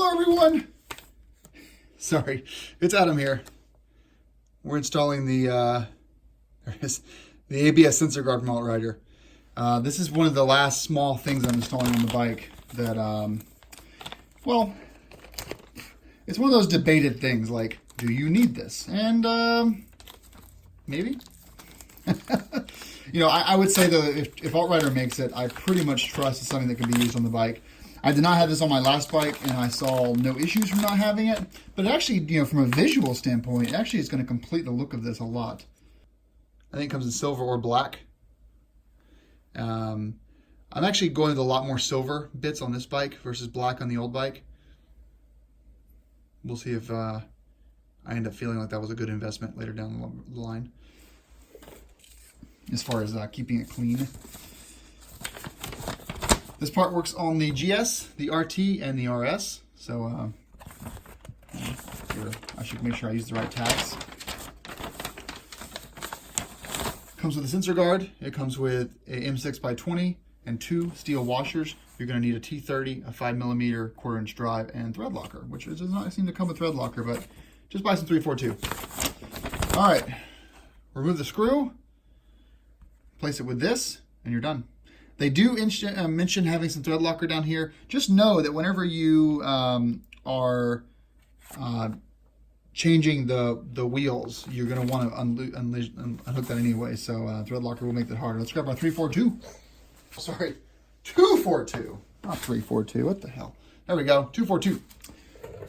Hello everyone! Sorry, it's Adam here. We're installing the ABS sensor guard from AltRider. This is one of the last small things I'm installing on the bike that, well, it's one of those debated things like, do you need this? And maybe. You know, I would say that if AltRider makes it, I pretty much trust it's something that can be used on the bike. I did not have this on my last bike, and I saw no issues from not having it. But it actually, you know, from a visual standpoint, it actually is going to complete the look of this a lot. I think it comes in silver or black. I'm actually going with a lot more silver bits on this bike versus black on the old bike. We'll see if I end up feeling like that was a good investment later down the line, as far as keeping it clean. This part works on the GS, the RT, and the RS. So I should make sure I use the right tags. Comes with a sensor guard. It comes with a M6x20 and 2 steel washers. You're going to need a T30, a 5mm 1/4" drive, and thread locker, which does not seem to come with thread locker, but just buy some 342. All right, remove the screw, place it with this, and you're done. They do mention having some thread locker down here. Just know that whenever you are changing the wheels, you're going to want to unhook that anyway. So thread locker will make that harder. Let's grab our 342. Sorry, 242, not 342. What the hell? There we go, 242.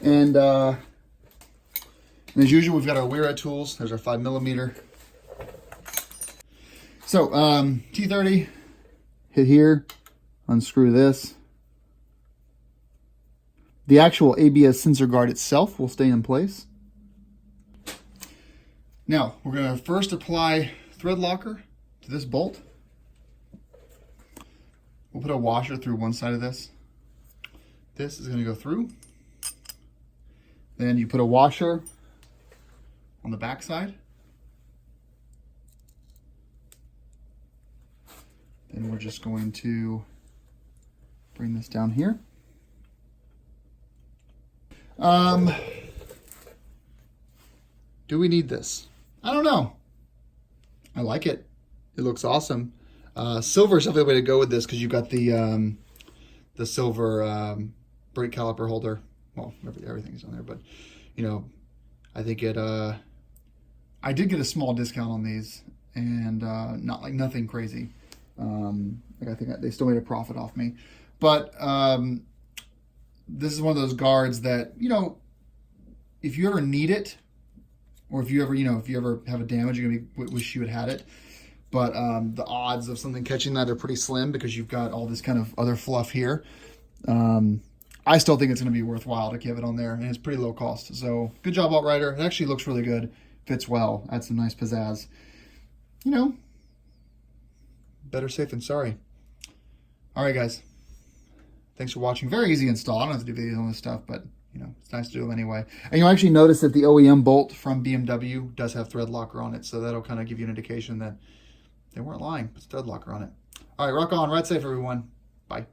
And as usual, we've got our Wera tools. There's our 5mm. So T30. Hit here, unscrew this. The actual ABS sensor guard itself will stay in place. Now, we're going to first apply thread locker to this bolt. We'll put a washer through one side of this. This is going to go through. Then you put a washer on the back side. Then we're just going to bring this down here. Do we need this? I don't know. I like it. It looks awesome. Silver is definitely the way to go with this because you've got the silver brake caliper holder. Well, everything's on there, but you know, I think it. I did get a small discount on these, and nothing crazy. I think they still made a profit off me, but this is one of those guards that, you know, if you ever need it, or if you ever have a damage, you're gonna wish you had it. But the odds of something catching that are pretty slim because you've got all this kind of other fluff here. I still think it's gonna be worthwhile to keep it on there, and it's pretty low cost. So good job, AltRider. It actually looks really good, fits well, adds some nice pizzazz. You know. Better safe than sorry. All right, guys. Thanks for watching. Very easy install. I don't have to do videos on this stuff, but you know, it's nice to do them anyway. And you'll actually notice that the OEM bolt from BMW does have thread locker on it, so that'll kind of give you an indication that they weren't lying. It's thread locker on it. All right, rock on. Ride safe, everyone. Bye.